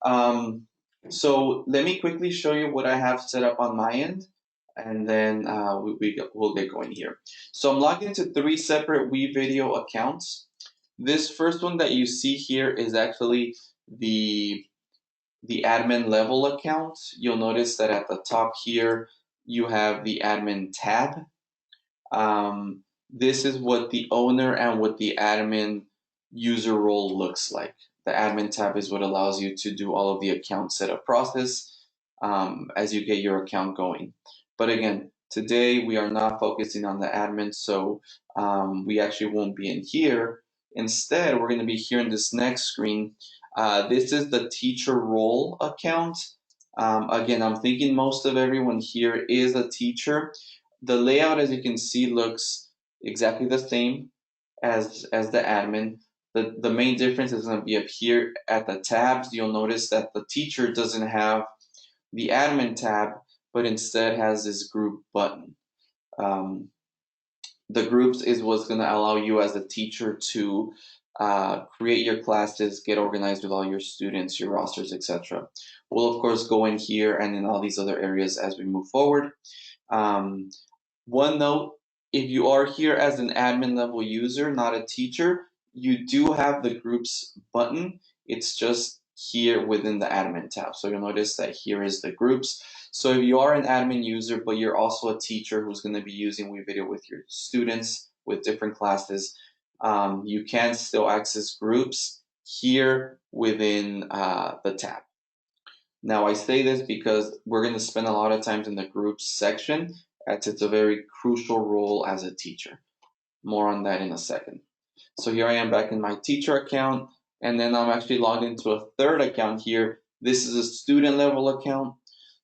So let me quickly show you what I have set up on my end, and then we'll get going here. So I'm logged into 3 separate WeVideo accounts. This first one that you see here is actually the admin level account. You'll notice that at the top here, you have the admin tab. This is what the owner and what the admin user role looks like. The admin tab is what allows you to do all of the account setup process as you get your account going. But again, today we are not focusing on the admin, so we actually won't be in here. Instead, we're going to be here in this next screen. This is the teacher role account. Again, I'm thinking most of everyone here is a teacher. The layout, as you can see, looks exactly the same as the admin. The main difference is going to be up here at the tabs. You'll notice that the teacher doesn't have the admin tab, but instead has this group button. The groups is what's going to allow you as a teacher to create your classes, get organized with all your students, your rosters, etc. We'll of course go in here and in all these other areas as we move forward. One note, if you are here as an admin level user, not a teacher, you do have the groups button. It's just here within the admin tab. So you'll notice that here is the groups. So if you are an admin user, but you're also a teacher who's going to be using WeVideo with your students with different classes, you can still access groups here within the tab. Now I say this because we're going to spend a lot of time in the groups section, as it's a very crucial role as a teacher. More on that in a second. So here I am back in my teacher account, and then I'm actually logged into a third account here. This is a student level account.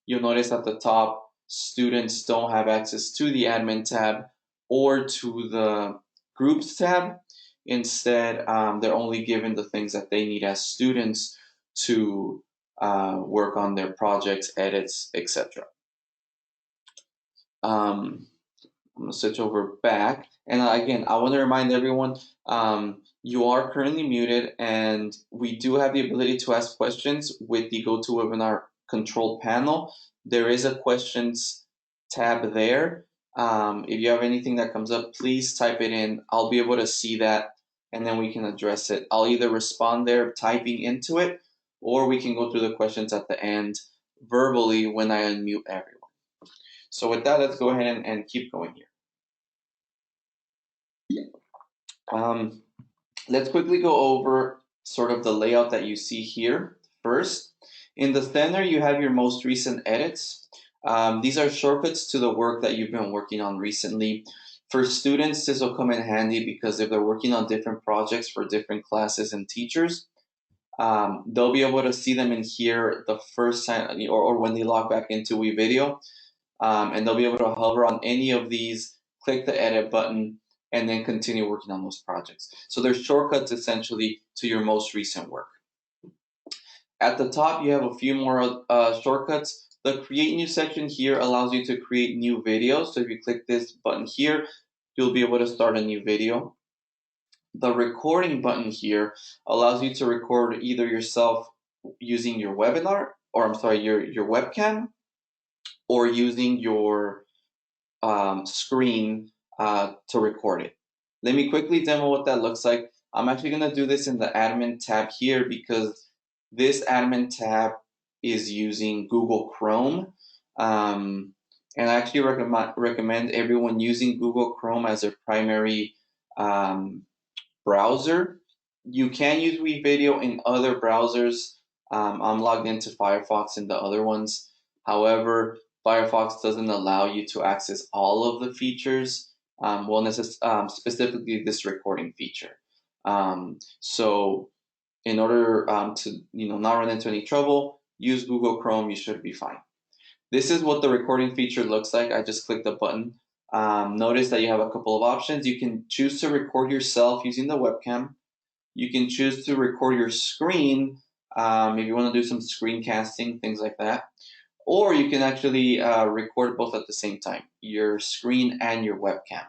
You'll notice at the top, students don't have access to the admin tab or to the groups tab. Instead, they're only given the things that they need as students to work on their projects, edits, etc. I'm gonna switch over back. And again, I want to remind everyone, you are currently muted, and we do have the ability to ask questions with the GoToWebinar control panel. There is a questions tab there. If you have anything that comes up, please type it in. I'll be able to see that, and then we can address it. I'll either respond there typing into it, or we can go through the questions at the end verbally when I unmute everyone. So with that, let's go ahead and keep going here. Let's quickly go over sort of the layout that you see here first. In the center, you have your most recent edits. These are shortcuts to the work that you've been working on recently. For students, this will come in handy because if they're working on different projects for different classes and teachers, they'll be able to see them in here the first time or when they log back into WeVideo, and they'll be able to hover on any of these, click the edit button, and then continue working on those projects. So there's shortcuts essentially to your most recent work. At the top, you have a few more shortcuts. The create new section here allows you to create new videos. So if you click this button here, you'll be able to start a new video. The recording button here allows you to record either yourself using your webinar, or I'm sorry, your webcam, or using your screen to record it. Let me quickly demo what that looks like. I'm actually going to do this in the admin tab here because this admin tab is using Google Chrome. And I actually recommend everyone using Google Chrome as their primary browser. You can use WeVideo in other browsers. I'm logged into Firefox and the other ones. However, Firefox doesn't allow you to access all of the features, specifically this recording feature. So in order to not run into any trouble, use Google Chrome, you should be fine. This is what the recording feature looks like. I just clicked the button. Notice that you have a couple of options. You can choose to record yourself using the webcam. You can choose to record your screen if you want to do some screencasting, things like that. Or you can actually record both at the same time, your screen and your webcam.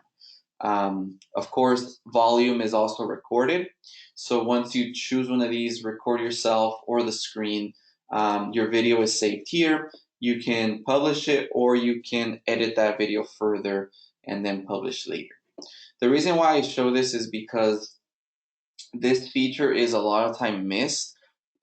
Of course, volume is also recorded. So once you choose one of these, record yourself or the screen, Your video is saved here. You can publish it, or you can edit that video further and then publish later. The reason why I show this is because this feature is a lot of time missed.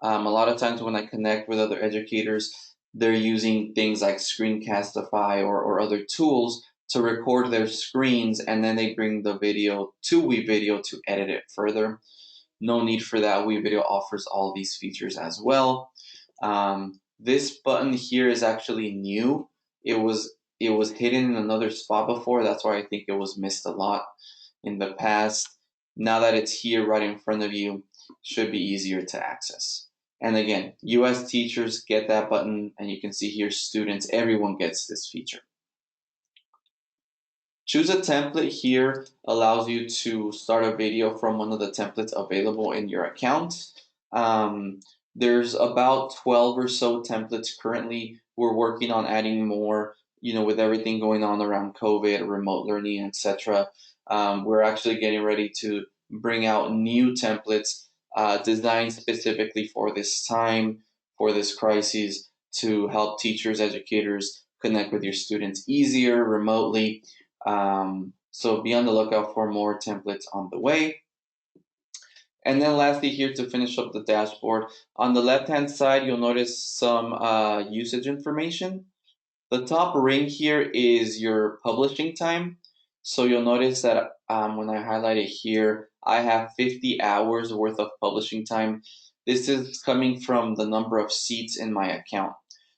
A lot of times when I connect with other educators, they're using things like Screencastify or other tools to record their screens, and then they bring the video to WeVideo to edit it further. No need for that. WeVideo offers all these features as well. This button here is actually new. It was hidden in another spot before. That's why I think it was missed a lot in the past. Now that it's here right in front of you, it should be easier to access. And again, US teachers get that button, and you can see here students, everyone gets this feature. Choose a template here allows you to start a video from one of the templates available in your account. There's about 12 or so templates currently. We're working on adding more, with everything going on around COVID, remote learning, etc. We're actually getting ready to bring out new templates designed specifically for this time, for this crisis, to help teachers, educators connect with your students easier remotely. So be on the lookout for more templates on the way. And then lastly here to finish up the dashboard, on the left-hand side, you'll notice some usage information. The top ring here is your publishing time. So you'll notice that when I highlight it here, I have 50 hours worth of publishing time. This is coming from the number of seats in my account.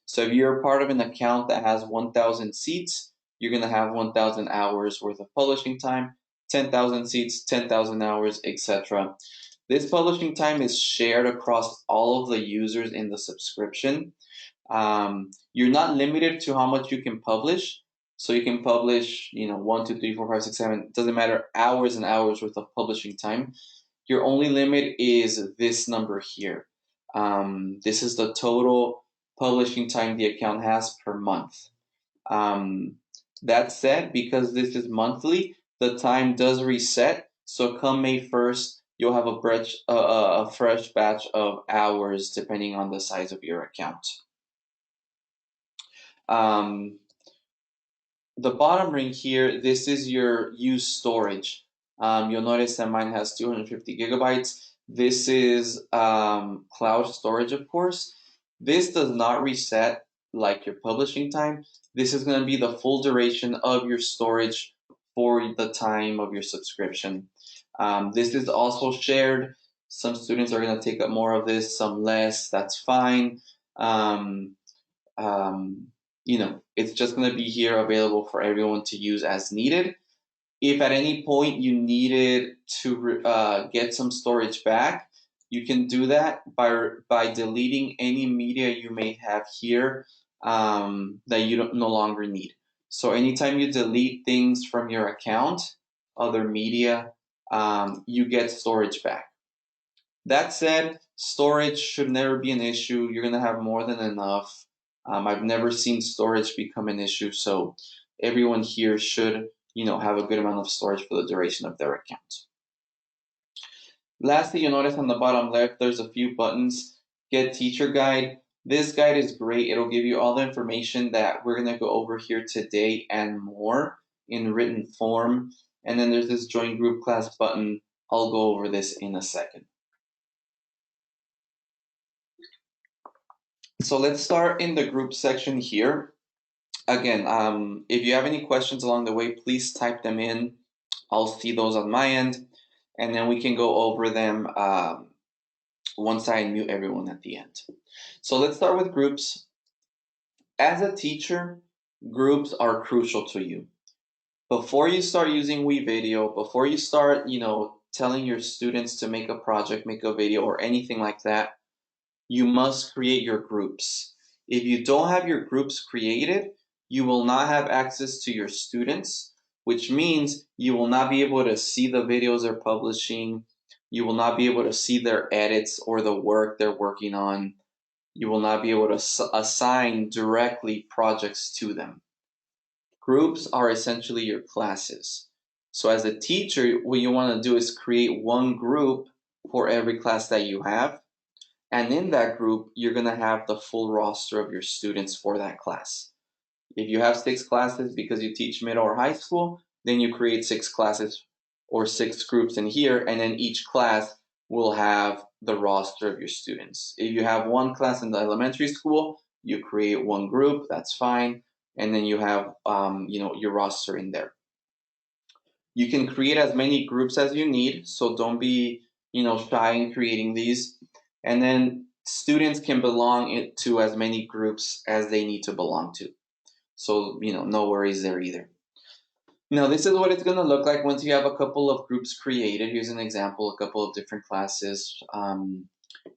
So if you're part of an account that has 1,000 seats, you're going to have 1,000 hours worth of publishing time, 10,000 seats, 10,000 hours, etc. This publishing time is shared across all of the users in the subscription. You're not limited to how much you can publish. So you can publish, 1, 2, 3, 4, 5, 6, 7, doesn't matter, hours and hours worth of publishing time. Your only limit is this number here. This is the total publishing time the account has per month. That said, because this is monthly, the time does reset. So come May 1st, you'll have a fresh batch of hours depending on the size of your account. The bottom ring here, this is your used storage. You'll notice that mine has 250 gigabytes. This is cloud storage, of course. This does not reset like your publishing time. This is going to be the full duration of your storage for the time of your subscription. This is also shared. Some students are going to take up more of this, some less. That's fine. It's just going to be here available for everyone to use as needed. If at any point you needed to get some storage back, you can do that by deleting any media you may have here that you no longer need. So anytime you delete things from your account, other media, you get storage back. That said, storage should never be an issue. You're going to have more than enough. I've never seen storage become an issue, so everyone here should, have a good amount of storage for the duration of their account. Lastly, you'll notice on the bottom left, there's a few buttons. Get teacher guide. This guide is great. It'll give you all the information that we're going to go over here today and more in written form. And then there's this join group class button. I'll go over this in a second. So let's start in the group section here. Again, if you have any questions along the way, please type them in. I'll see those on my end, and then we can go over them once I mute everyone at the end. So let's start with groups. As a teacher, groups are crucial to you. Before you start using WeVideo, before you start, telling your students to make a project, make a video, or anything like that, you must create your groups. If you don't have your groups created, you will not have access to your students, which means you will not be able to see the videos they're publishing. You will not be able to see their edits or the work they're working on. You will not be able to assign directly projects to them. Groups are essentially your classes. So as a teacher, what you want to do is create one group for every class that you have. And in that group, you're going to have the full roster of your students for that class. If you have 6 classes because you teach middle or high school, then you create 6 classes or 6 groups in here, and then each class will have the roster of your students. If you have one class in the elementary school, you create one group, that's fine, and then you have your roster in there. You can create as many groups as you need, so don't be shy in creating these. And then students can belong to as many groups as they need to belong to. So, no worries there either. Now, this is what it's going to look like once you have a couple of groups created. Here's an example, a couple of different classes.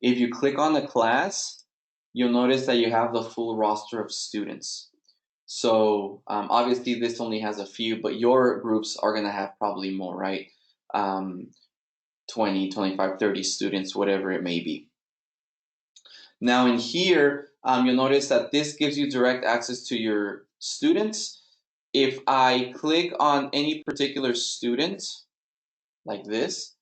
If you click on the class, you'll notice that you have the full roster of students. So obviously this only has a few, but your groups are going to have probably more, right? 20, 25, 30 students, whatever it may be. Now in here, you'll notice that this gives you direct access to your students. If I click on any particular student, like this,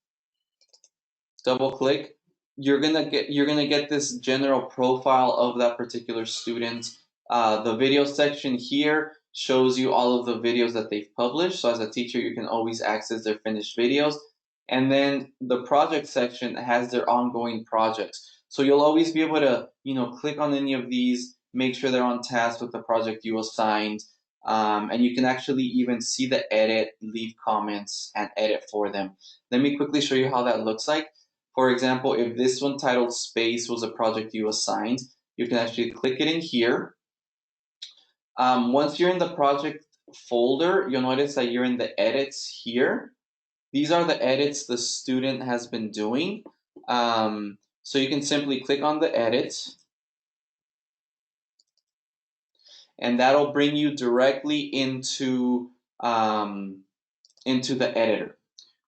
double click, you're gonna get this general profile of that particular student. The video section here shows you all of the videos that they've published. So as a teacher, you can always access their finished videos. And then the project section has their ongoing projects. So you'll always be able to, click on any of these, make sure they're on task with the project you assigned. And you can actually even see the edit, leave comments, and edit for them. Let me quickly show you how that looks like. For example, if this one titled Space was a project you assigned, you can actually click it in here. Once you're in the project folder, you'll notice that you're in the edits here. These are the edits the student has been doing. So you can simply click on the edits, and that'll bring you directly into the editor.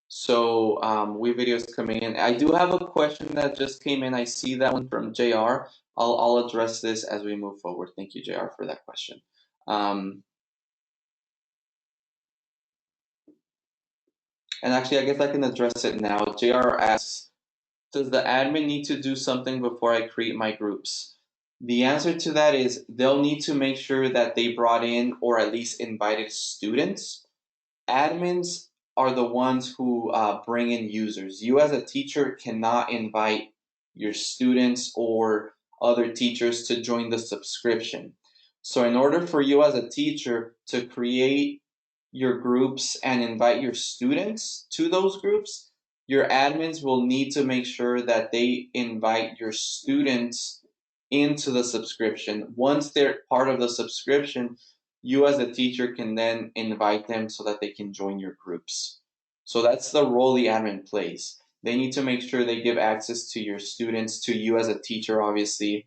So WeVideo is coming in. I do have a question that just came in. I see that one from JR. I'll address this as we move forward. Thank you, JR, for that question. And actually, I guess I can address it now. JR asks, does the admin need to do something before I create my groups? The answer to that is they'll need to make sure that they brought in or at least invited students. Admins are the ones who bring in users. You as a teacher cannot invite your students or other teachers to join the subscription. So in order for you as a teacher to create your groups and invite your students to those groups, your admins will need to make sure that they invite your students into the subscription. Once they're part of the subscription, you as a teacher can then invite them so that they can join your groups. So that's the role the admin plays. They need to make sure they give access to your students, to you as a teacher, obviously.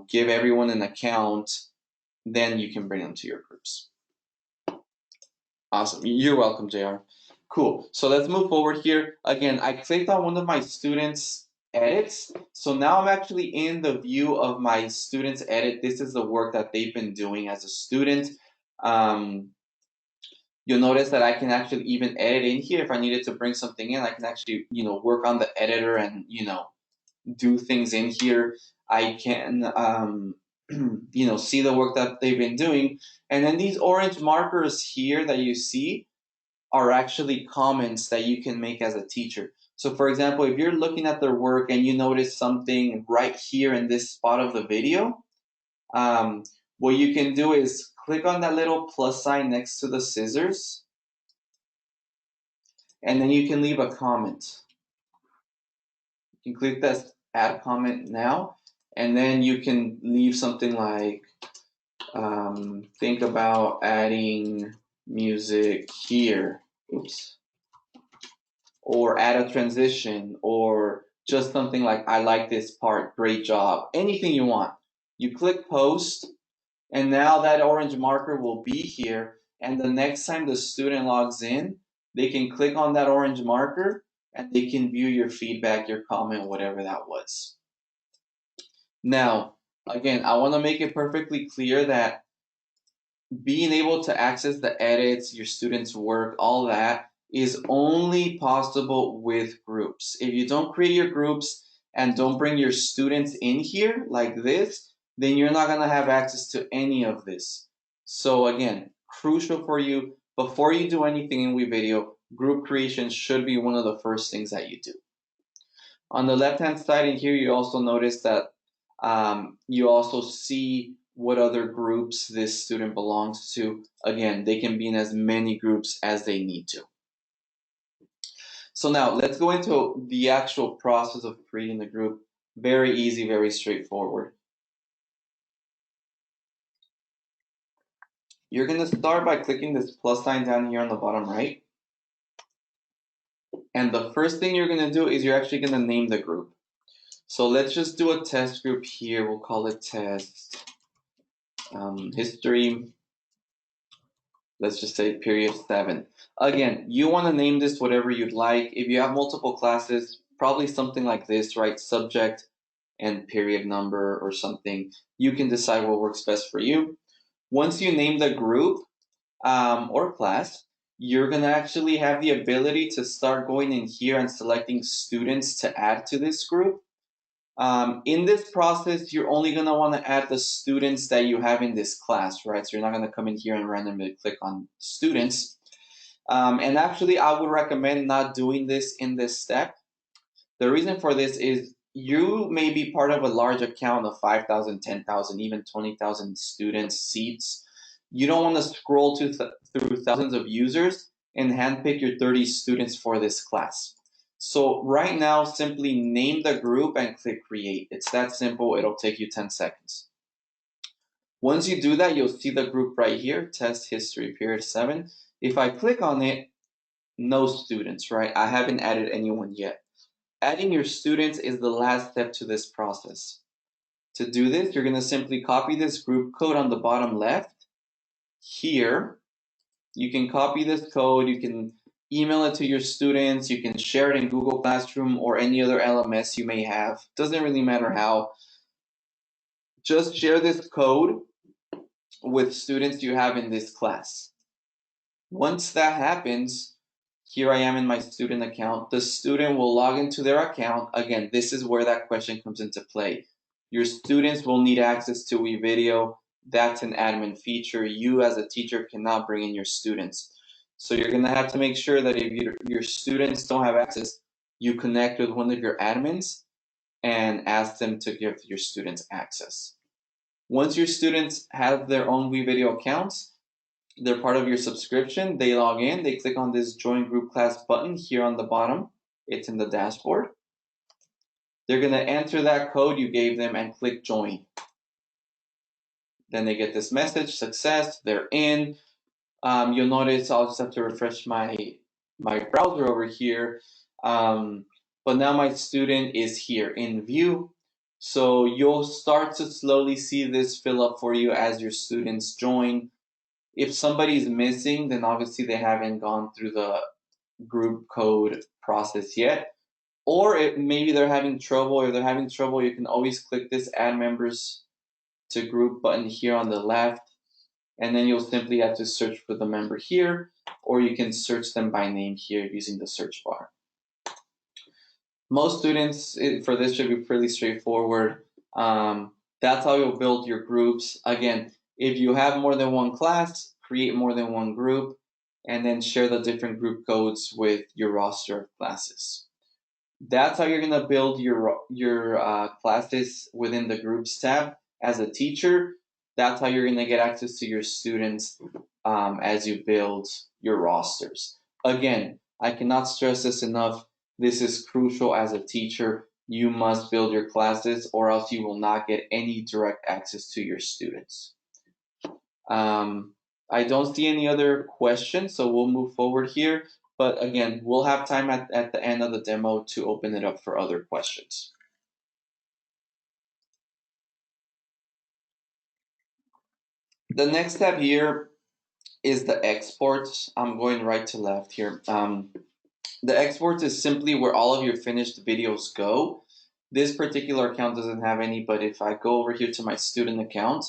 Give everyone an account, then you can bring them to your groups. Awesome. You're welcome, JR. Cool. So let's move forward here. Again, I clicked on one of my students' edits. So now I'm actually in the view of my students' edit. This is the work that they've been doing as a student. You'll notice that I can actually even edit in here. If I needed to bring something in, I can actually, work on the editor and, do things in here. I can, see the work that they've been doing. And then these orange markers here that you see are actually comments that you can make as a teacher. So for example, if you're looking at their work and you notice something right here in this spot of the video, what you can do is click on that little plus sign next to the scissors, and then you can leave a comment. You can click that add comment now, and then you can leave something like, think about adding music here. Oops. Or add a transition, or just something like, I like this part, great job, anything you want. You click post, and now that orange marker will be here, and the next time the student logs in, they can click on that orange marker, and they can view your feedback, your comment, whatever that was. Now, again, I want to make it perfectly clear that being able to access the edits, your students' work, all that is only possible with groups. If you don't create your groups and don't bring your students in here like this, then you're not going to have access to any of this. So again, crucial for you, before you do anything in WeVideo, group creation should be one of the first things that you do. On the left-hand side in here, you also notice that you also see what other groups this student belongs to. Again, they can be in as many groups as they need to. So now let's go into the actual process of creating the group. Very easy, very straightforward. You're going to start by clicking this plus sign down here on the bottom right. And the first thing you're going to do is you're actually going to name the group. So let's just do a test group here. We'll call it test history. Let's just say period 7. Again, you want to name this whatever you'd like. If you have multiple classes, probably something like this, right? Subject and period number or something. You can decide what works best for you. Once you name the group or class, you're going to actually have the ability to start going in here and selecting students to add to this group. In this process, you're only going to want to add the students that you have in this class, right? So you're not going to come in here and randomly click on students. And actually, I would recommend not doing this in this step. The reason for this is you may be part of a large account of 5,000, 10,000, even 20,000 students, seats. You don't want to scroll through thousands of users and handpick your 30 students for this class. So right now, simply name the group and click create. It's that simple. It'll take you 10 seconds. Once you do that, you'll see the group right here, test history period 7. If I click on it, no students, right? I haven't added anyone yet. Adding your students is the last step to this process. To do this, you're going to simply copy this group code on the bottom left. Here, you can copy this code, you can email it to your students, you can share it in Google Classroom or any other LMS you may have. Doesn't really matter how. Just share this code with students you have in this class. Once that happens, here I am in my student account. The student will log into their account. Again, this is where that question comes into play. Your students will need access to WeVideo. That's an admin feature. You as a teacher cannot bring in your students. So you're going to have to make sure that if your students don't have access, you connect with one of your admins and ask them to give your students access. Once your students have their own WeVideo accounts, they're part of your subscription, they log in, they click on this join group class button here on the bottom. It's in the dashboard. They're going to enter that code you gave them and click join. Then they get this message, success, they're in. You'll notice I'll just have to refresh my browser over here. But now my student is here in view. So you'll start to slowly see this fill up for you as your students join. If somebody's missing, then obviously they haven't gone through the group code process yet. Or if maybe they're having trouble, you can always click this add members to group button here on the left. And then you'll simply have to search for the member here, or you can search them by name here using the search bar. Most students for this should be pretty straightforward. That's how you'll build your groups. Again, if you have more than one class, create more than one group, and then share the different group codes with your roster of classes. That's how you're going to build your classes within the groups tab. As a teacher, that's how you're going to get access to your students as you build your rosters. Again, I cannot stress this enough. This is crucial as a teacher. You must build your classes or else you will not get any direct access to your students. I don't see any other questions, so we'll move forward here. But again, we'll have time at the end of the demo to open it up for other questions. The next step here is the exports. I'm going right to left here. The exports is simply where all of your finished videos go. This particular account doesn't have any, but if I go over here to my student account,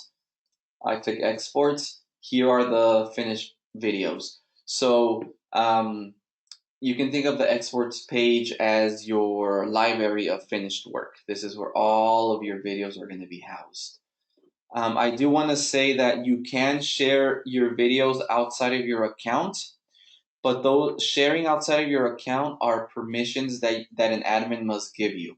I click exports. Here are the finished videos. So you can think of the exports page as your library of finished work. This is where all of your videos are going to be housed. I do want to say that you can share your videos outside of your account, but those sharing outside of your account are permissions that an admin must give you.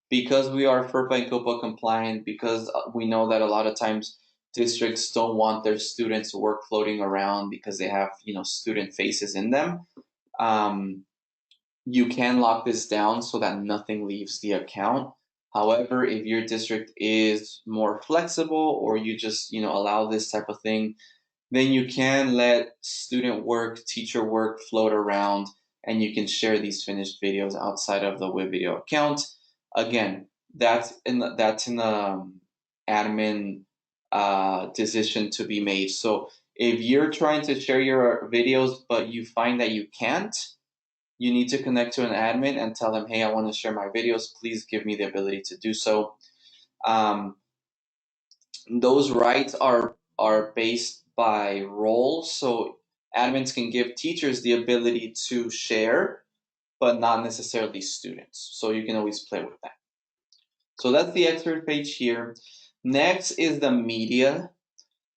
Because we are FERPA and COPA compliant, because we know that a lot of times districts don't want their students' work floating around because they have, student faces in them. You can lock this down so that nothing leaves the account. However, if your district is more flexible, or you just, allow this type of thing, then you can let student work, teacher work float around, and you can share these finished videos outside of the WeVideo account. Again, that's in the admin decision to be made. So if you're trying to share your videos but you find that you can't, you need to connect to an admin and tell them, hey, I want to share my videos. Please give me the ability to do so. Those rights are based by role. So admins can give teachers the ability to share, but not necessarily students. So you can always play with that. So that's the expert page here. Next is the media.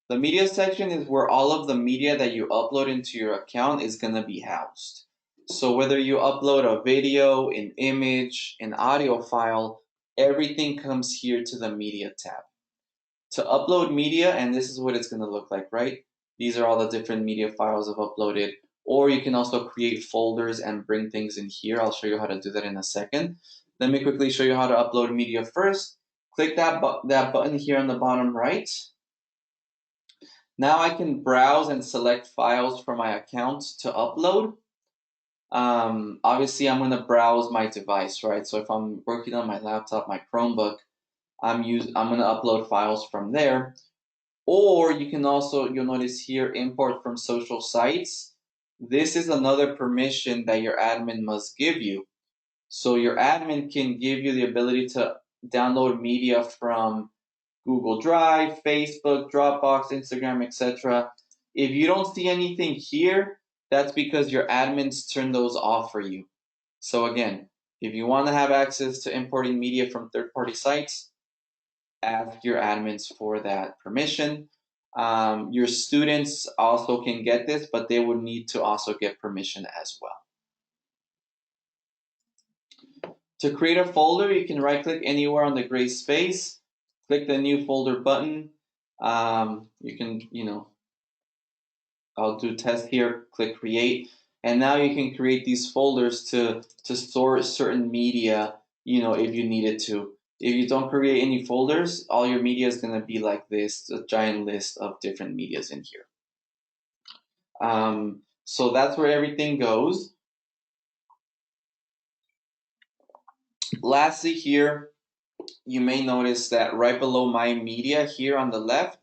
The media section is where all of the media that you upload into your account is going to be housed. So whether you upload a video, an image, an audio file, everything comes here to the media tab. To upload media, and this is what it's going to look like, right? These are all the different media files I've uploaded. Or you can also create folders and bring things in here. I'll show you how to do that in a second. Let me quickly show you how to upload media first. Click that button here on the bottom right. Now I can browse and select files from my account to upload. Obviously, I'm going to browse my device, right? So if I'm working on my laptop, my Chromebook, I'm going to upload files from there. Or you can also, you'll notice here, import from social sites. This is another permission that your admin must give you. So your admin can give you the ability to download media from Google Drive, Facebook, Dropbox, Instagram, etc. If you don't see anything here, that's because your admins turn those off for you. So again, if you want to have access to importing media from third-party sites, ask your admins for that permission. Your students also can get this, but they would need to also get permission as well. To create a folder, you can right-click anywhere on the gray space, click the new folder button. You can, I'll do test here, click create, and now you can create these folders to store certain media, if you needed to. If you don't create any folders, all your media is going to be like this, a giant list of different medias in here. So that's where everything goes. Lastly here, you may notice that right below my media here on the left,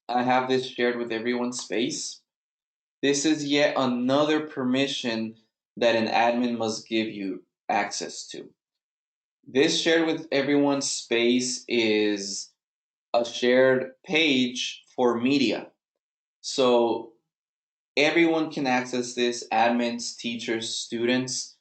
I have this shared with everyone space. This is yet another permission that an admin must give you access to. This shared with everyone space is a shared page for media. So everyone can access this, admins, teachers, students,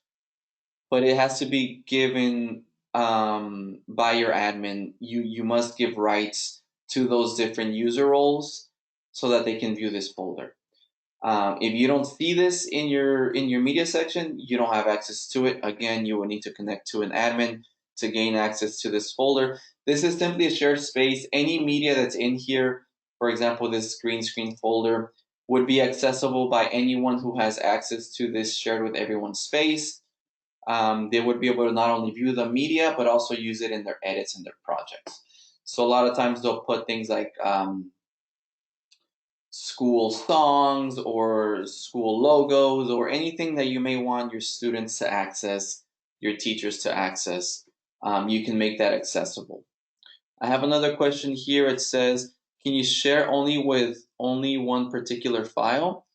but it has to be given by your admin. You must give rights to those different user roles so that they can view this folder. If you don't see this in your media section, you don't have access to it. Again, you will need to connect to an admin to gain access to this folder. This is simply a shared space. Any media that's in here, for example, this green screen folder, would be accessible by anyone who has access to this shared with everyone space. They would be able to not only view the media, but also use it in their edits and their projects. So a lot of times they'll put things like school songs or school logos or anything that you may want your students to access, your teachers to access. You can make that accessible. I have another question here. It says, can you share only with only one particular file?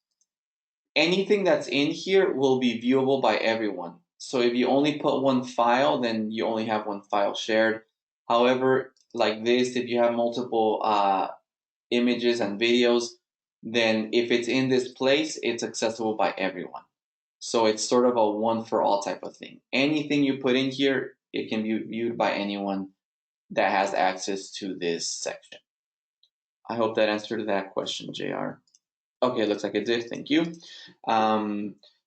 Anything that's in here will be viewable by everyone. So if you only put one file, then you only have one file shared. However, like this, if you have multiple images and videos, then if it's in this place, it's accessible by everyone. So it's sort of a one for all type of thing. Anything you put in here, it can be viewed by anyone that has access to this section. I hope that answered that question, JR. Okay, looks like it did. Thank you.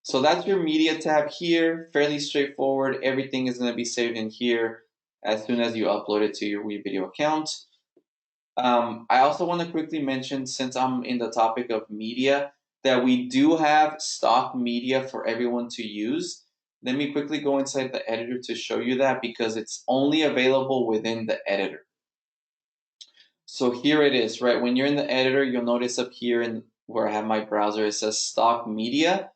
So that's your media tab here. Fairly straightforward. Everything is going to be saved in here as soon as you upload it to your WeVideo account. I also want to quickly mention, since I'm in the topic of media, that we do have stock media for everyone to use. Let me quickly go inside the editor to show you that, because it's only available within the editor. So here it is, right? When you're in the editor, you'll notice up here in where I have my browser, it says stock media.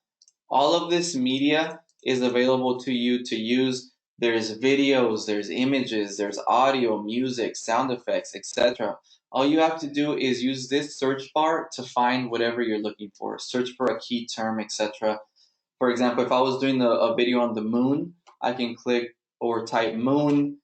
All of this media is available to you to use. There's videos, there's images, there's audio, music, sound effects, etc. All you have to do is use this search bar to find whatever you're looking for. Search for a key term, etc. For example, if I was doing a video on the moon, I can click or type moon,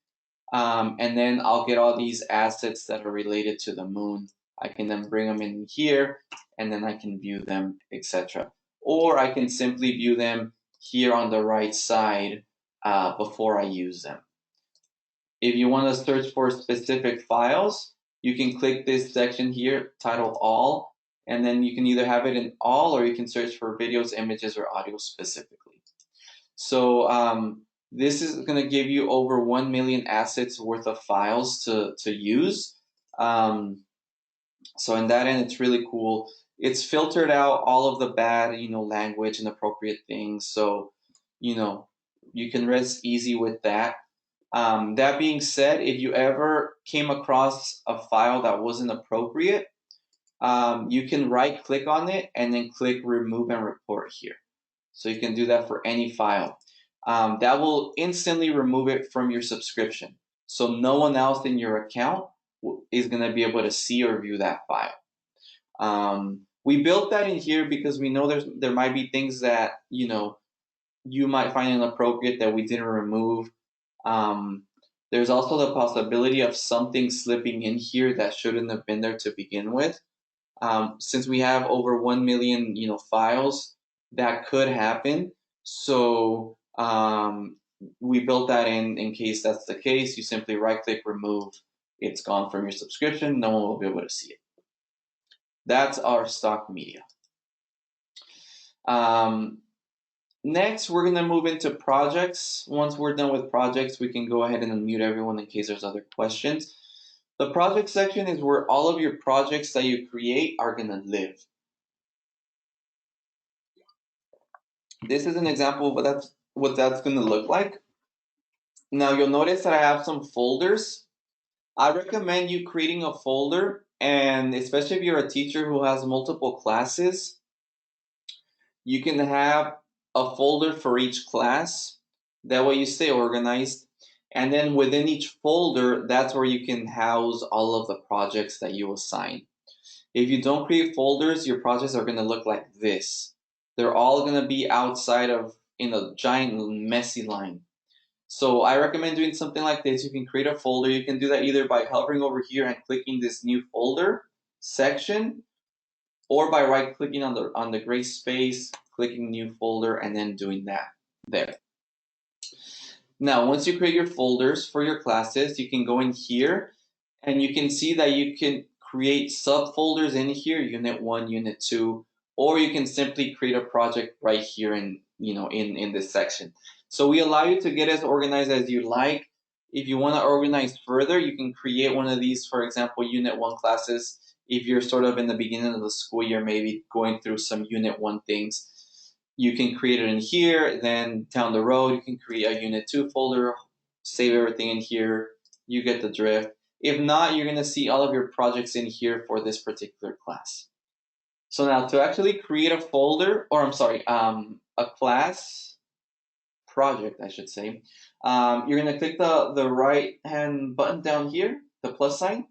and then I'll get all these assets that are related to the moon. I can then bring them in here, and then I can view them, etc. Or I can simply view them here on the right side before I use them. If you want to search for specific files, you can click this section here titled All, and then you can either have it in all, or you can search for videos, images, or audio specifically. So this is going to give you over 1 million assets worth of files to use. So in that end, it's really cool. It's filtered out all of the bad, language and appropriate things. So, you can rest easy with that. That being said, if you ever came across a file that wasn't appropriate, you can right click on it and then click remove and report here. So you can do that for any file. That will instantly remove it from your subscription. So no one else in your account is going to be able to see or view that file. We built that in here because we know there might be things that you might find inappropriate that we didn't remove. There's also the possibility of something slipping in here that shouldn't have been there to begin with. Since we have over 1 million files, that could happen. So we built that in case that's the case. You simply right click, remove, it's gone from your subscription. No one will be able to see it. That's our stock media. Next, we're going to move into projects. Once we're done with projects, we can go ahead and unmute everyone in case there's other questions. The project section is where all of your projects that you create are going to live. This is an example of what that's going to look like. Now you'll notice that I have some folders. I recommend you creating a folder, and especially if you're a teacher who has multiple classes, you can have a folder for each class. That way you stay organized. And then within each folder, that's where you can house all of the projects that you assign. If you don't create folders, your projects are going to look like this. They're all going to be outside of in a giant messy line. So I recommend doing something like this. You can create a folder. You can do that either by hovering over here and clicking this new folder section, or by right clicking on the gray space, clicking new folder, and then doing that there. Now, once you create your folders for your classes, you can go in here and you can see that you can create subfolders in here, unit 1, unit 2, or you can simply create a project right here in this section. So we allow you to get as organized as you like. If you want to organize further, you can create one of these, for example, unit 1 classes. If you're sort of in the beginning of the school year, maybe going through some unit 1 things, you can create it in here. Then down the road, you can create a unit 2 folder, save everything in here. You get the drift. If not, you're going to see all of your projects in here for this particular class. So now to actually create a folder, or I'm sorry, a class project, I should say, you're going to click the right-hand button down here, the plus sign.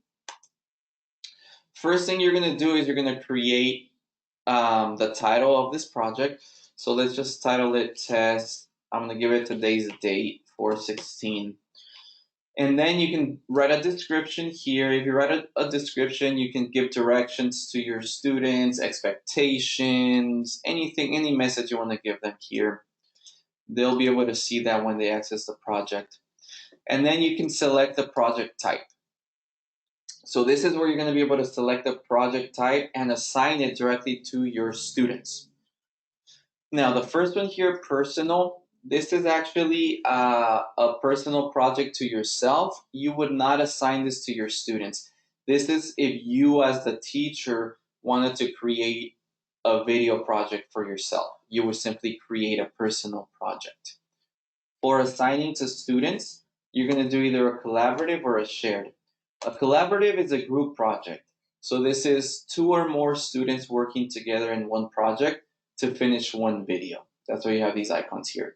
First thing you're going to do is you're going to create the title of this project. So let's just title it test. I'm going to give it today's date, 4/16. And then you can write a description here. If you write a description, you can give directions to your students, expectations, anything, any message you want to give them here. They'll be able to see that when they access the project. And then you can select the project type. So this is where you're going to be able to select the project type and assign it directly to your students. Now, the first one here, personal, this is actually a personal project to yourself. You would not assign this to your students. This is if you as the teacher wanted to create a video project for yourself. You would simply create a personal project. For assigning to students, you're going to do either a collaborative or a shared. A collaborative is a group project. So this is 2 or more students working together in one project to finish one video. That's why you have these icons here.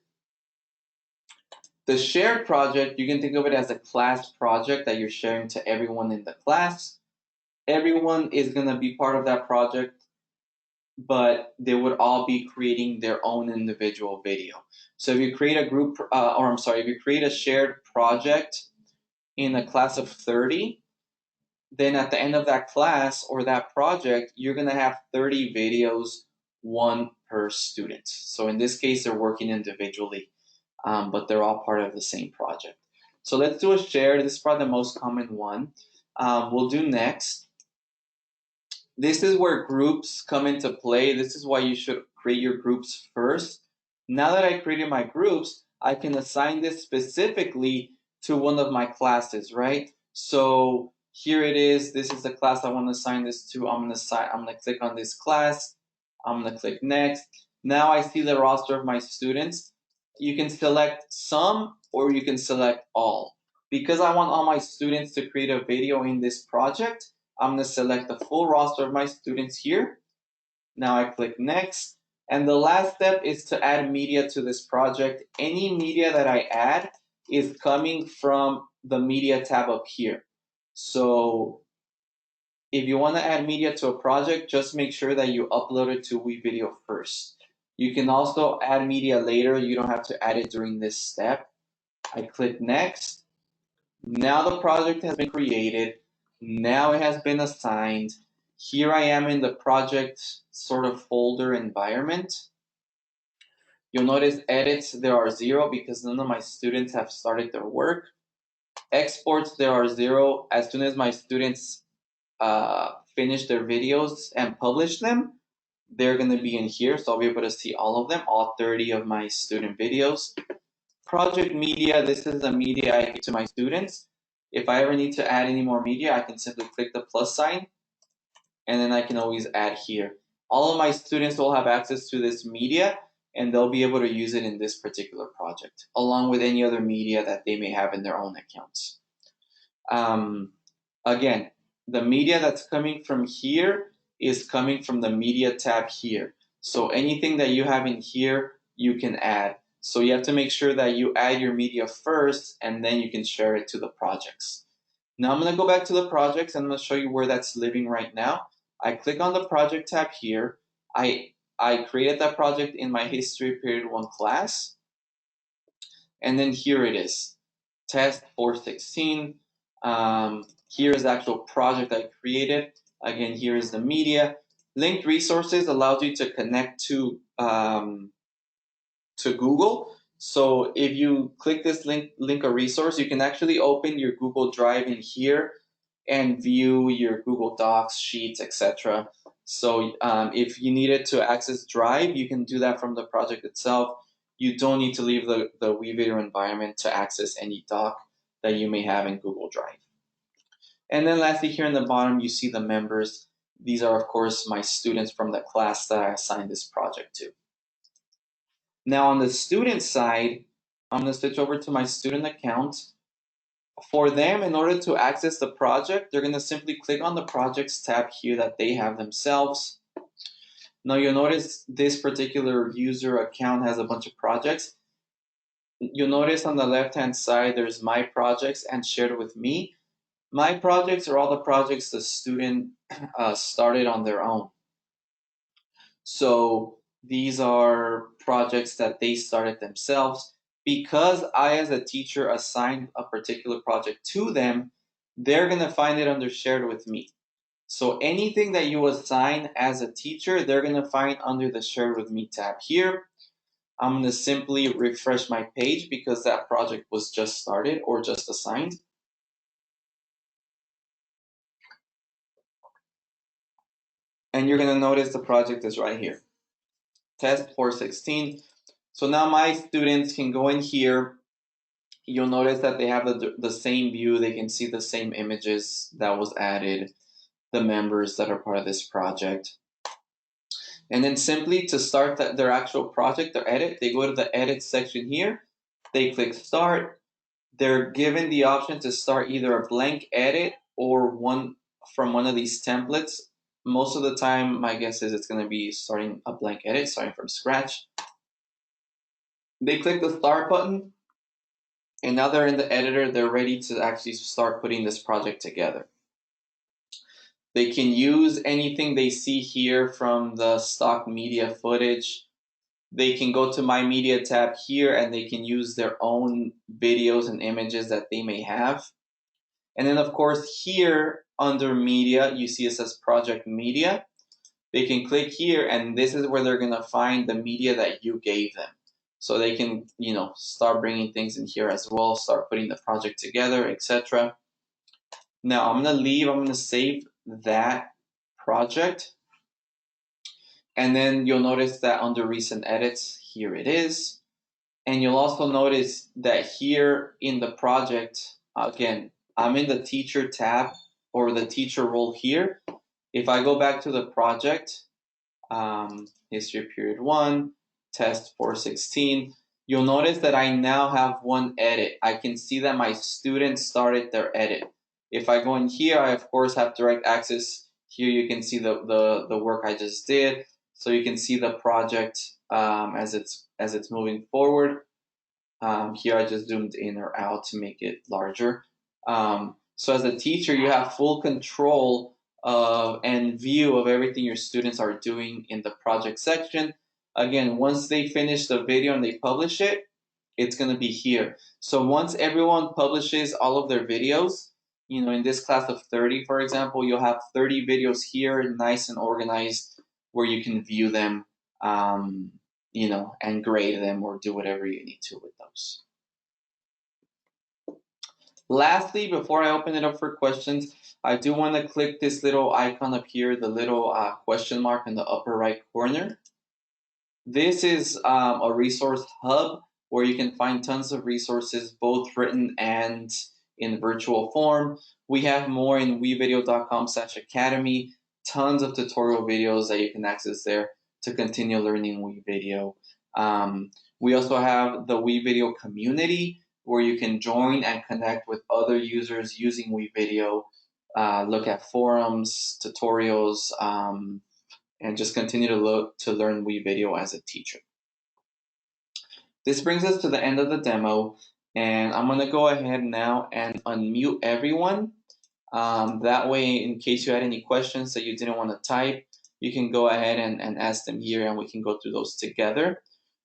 The shared project, you can think of it as a class project that you're sharing to everyone in the class. Everyone is going to be part of that project, but they would all be creating their own individual video. So if you create a group, if you create a shared project in a class of 30, then at the end of that class or that project, you're going to have 30 videos, 1 per student. So in this case, they're working individually, but they're all part of the same project. So let's do a share. This is probably the most common one. We'll do next. This is where groups come into play. This is why you should create your groups first. Now that I created my groups, I can assign this specifically to one of my classes, right? So here it is. This is the class I want to assign this to. I'm going to click on this class. I'm going to click next. Now I see the roster of my students. You can select some or you can select all. Because I want all my students to create a video in this project, I'm going to select the full roster of my students here. Now I click next. And the last step is to add media to this project. Any media that I add is coming from the media tab up here. So if you want to add media to a project, just make sure that you upload it to WeVideo first. You can also add media later. You don't have to add it during this step. I click next. Now the project has been created. Now it has been assigned. Here I am in the project sort of folder environment. You'll notice edits, there are 0 because none of my students have started their work. Exports, there are 0. As soon as my students finish their videos and publish them, they're going to be in here. So I'll be able to see all of them, all 30 of my student videos. Project media, this is the media I give to my students. If I ever need to add any more media, I can simply click the plus sign and then I can always add here. All of my students will have access to this media and they'll be able to use it in this particular project, along with any other media that they may have in their own accounts. Again, the media that's coming from here is coming from the media tab here. So anything that you have in here, you can add. So you have to make sure that you add your media first and then you can share it to the projects. Now I'm going to go back to the projects and I'm going to show you where that's living right now. I click on the project tab here. I created that project in my history period 1 class. And then here it is, test 416. Here is the actual project I created. Again, here is the media. Linked resources allows you to connect to Google. So if you click this link a resource, you can actually open your Google Drive in here and view your Google Docs, Sheets, etc. So if you needed to access Drive, you can do that from the project itself. You don't need to leave the WeVideo environment to access any doc that you may have in Google Drive. And then lastly, here in the bottom, you see the members. These are, of course, my students from the class that I assigned this project to. Now on the student side, I'm going to switch over to my student account. For them, in order to access the project, they're going to simply click on the projects tab here that they have themselves. Now you'll notice this particular user account has a bunch of projects. You'll notice on the left-hand side, there's my projects and shared with me. My projects are all the projects the student started on their own. So these are projects that they started themselves. because I, as a teacher, assigned a particular project to them, they're going to find it under shared with me. So anything that you assign as a teacher, they're going to find under the shared with me tab here. I'm going to simply refresh my page because that project was just started or just assigned. And you're going to notice the project is right here. Test 416. So now my students can go in here. You'll notice that they have the same view. They can see the same images that was added, the members that are part of this project. And then simply to start their actual project, their edit, they go to the edit section here. They click start. They're given the option to start either a blank edit or one from one of these templates. Most of the time, my guess is it's going to be starting a blank edit, starting from scratch. They click the start button, and now they're in the editor. They're ready to actually start putting this project together. They can use anything they see here from the stock media footage. They can go to My Media tab here and they can use their own videos and images that they may have. And then, of course, here under Media, you see it says Project Media. They can click here and this is where they're going to find the media that you gave them. So they can, start bringing things in here as well, start putting the project together, etc. Now, I'm going to leave. I'm going to save that project. And then you'll notice that under recent edits, here it is. And you'll also notice that here in the project, again, I'm in the teacher tab or the teacher role here. If I go back to the project, history period 1, test 416, you'll notice that I now have one edit. I can see that my students started their edit. If I go in here, I of course have direct access. Here you can see the work I just did. So you can see the project as it's moving forward. Here I just zoomed in or out to make it larger. So as a teacher, you have full control and view of everything your students are doing in the project section. Again, once they finish the video and they publish it, it's going to be here. So once everyone publishes all of their videos, in this class of 30, for example, you'll have 30 videos here, nice and organized, where you can view them, and grade them or do whatever you need to with those. Lastly, before I open it up for questions, I do want to click this little icon up here, the little question mark in the upper right corner. This is a resource hub where you can find tons of resources, both written and in virtual form. We have more in wevideo.com/academy, tons of tutorial videos that you can access there to continue learning WeVideo. We also have the WeVideo community where you can join and connect with other users using WeVideo, look at forums, tutorials, and just continue to learn WeVideo as a teacher. This brings us to the end of the demo, and I'm going to go ahead now and unmute everyone. That way, in case you had any questions that you didn't want to type, you can go ahead and ask them here, and we can go through those together.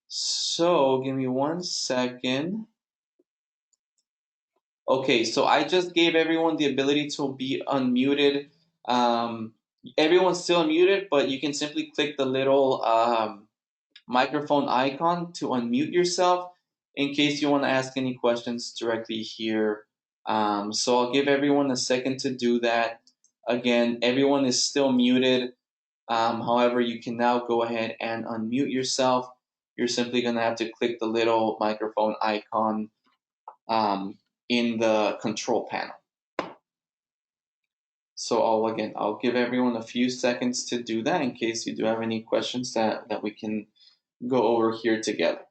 So give me 1 second. Okay, so I just gave everyone the ability to be unmuted. Everyone's still unmuted, but you can simply click the little microphone icon to unmute yourself in case you want to ask any questions directly here. So I'll give everyone a second to do that. Again, everyone is still muted. However, you can now go ahead and unmute yourself. You're simply going to have to click the little microphone icon in the control panel. So I'll give everyone a few seconds to do that in case you do have any questions that we can go over here together.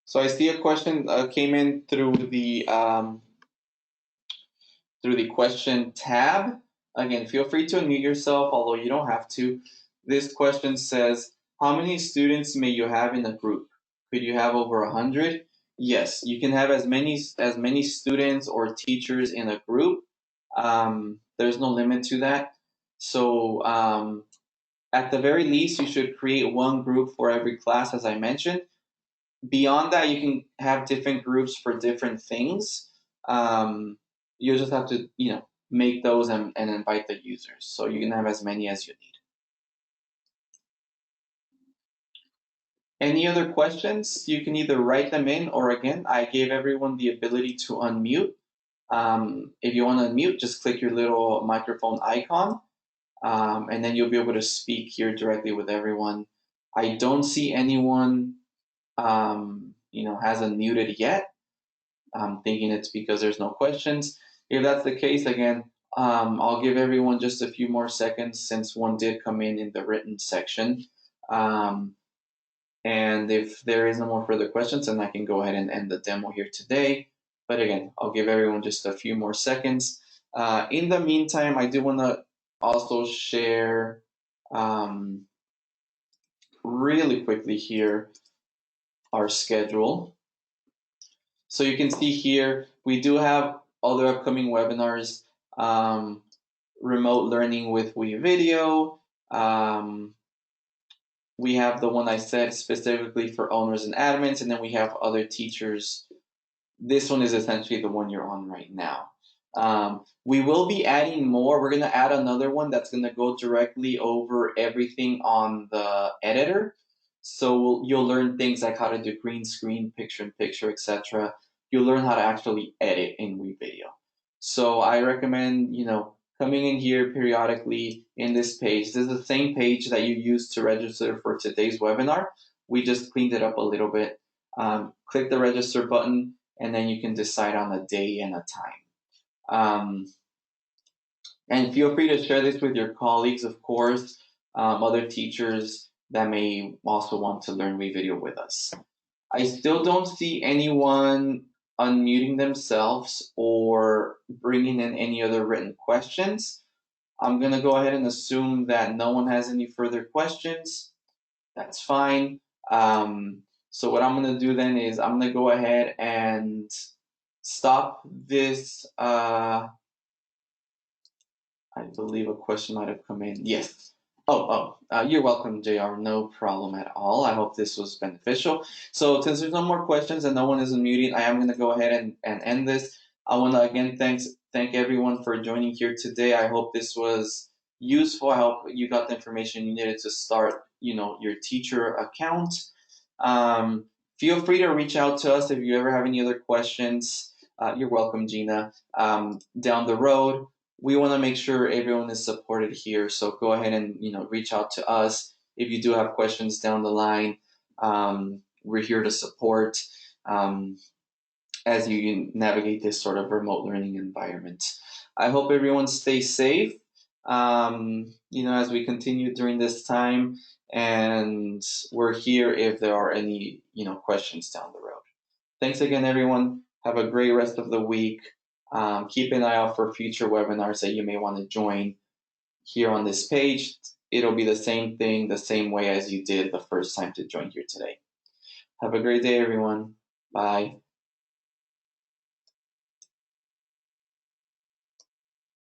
So I see a question came in through the question tab. Again, feel free to unmute yourself, although you don't have to. This question says, how many students may you have in a group? Could you have over 100? Yes, you can have as many students or teachers in a group. There's no limit to that. So at the very least, you should create one group for every class, as I mentioned. Beyond that, you can have different groups for different things. You just have to, make those and invite the users. So you can have as many as you need. Any other questions? You can either write them in, or again, I gave everyone the ability to unmute. If you want to unmute, just click your little microphone icon, and then you'll be able to speak here directly with everyone. I don't see anyone, hasn't muted yet. I'm thinking it's because there's no questions. If that's the case, again, I'll give everyone just a few more seconds since one did come in the written section. And if there is no more further questions, then I can go ahead and end the demo here today. But again, I'll give everyone just a few more seconds. In the meantime, I do want to also share really quickly here our schedule. So you can see here, we do have other upcoming webinars, remote learning with WeVideo. We have the one I said specifically for owners and admins, and then we have other teachers. This one is essentially the one you're on right now. We will be adding more. We're going to add another one that's going to go directly over everything on the editor. So you'll learn things like how to do green screen, picture-in-picture, etc. You'll learn how to actually edit in WeVideo. So I recommend, coming in here periodically in this page. This is the same page that you used to register for today's webinar. We just cleaned it up a little bit. Click the register button, and then you can decide on a day and a time. And feel free to share this with your colleagues, of course, other teachers that may also want to learn WeVideo with us. I still don't see anyone unmuting themselves or bringing in any other written questions. I'm going to go ahead and assume that no one has any further questions. That's fine. So what I'm going to do then is I'm going to go ahead and stop this. I believe a question might have come in. Yes. You're welcome, JR. No problem at all. I hope this was beneficial. So since there's no more questions and no one is unmuted, I am going to go ahead and end this. I want to again thank everyone for joining here today. I hope this was useful. I hope you got the information you needed to start, your teacher account. Feel free to reach out to us if you ever have any other questions. You're welcome, Gina. Down the road, we want to make sure everyone is supported here. So go ahead and reach out to us if you do have questions down the line. We're here to support as you navigate this sort of remote learning environment. I hope everyone stays safe, as we continue during this time. And we're here if there are any questions down the road. Thanks again, everyone. Have a great rest of the week. Keep an eye out for future webinars that you may want to join here on this page. It'll be the same thing, the same way as you did the first time to join here today. Have a great day, everyone. Bye.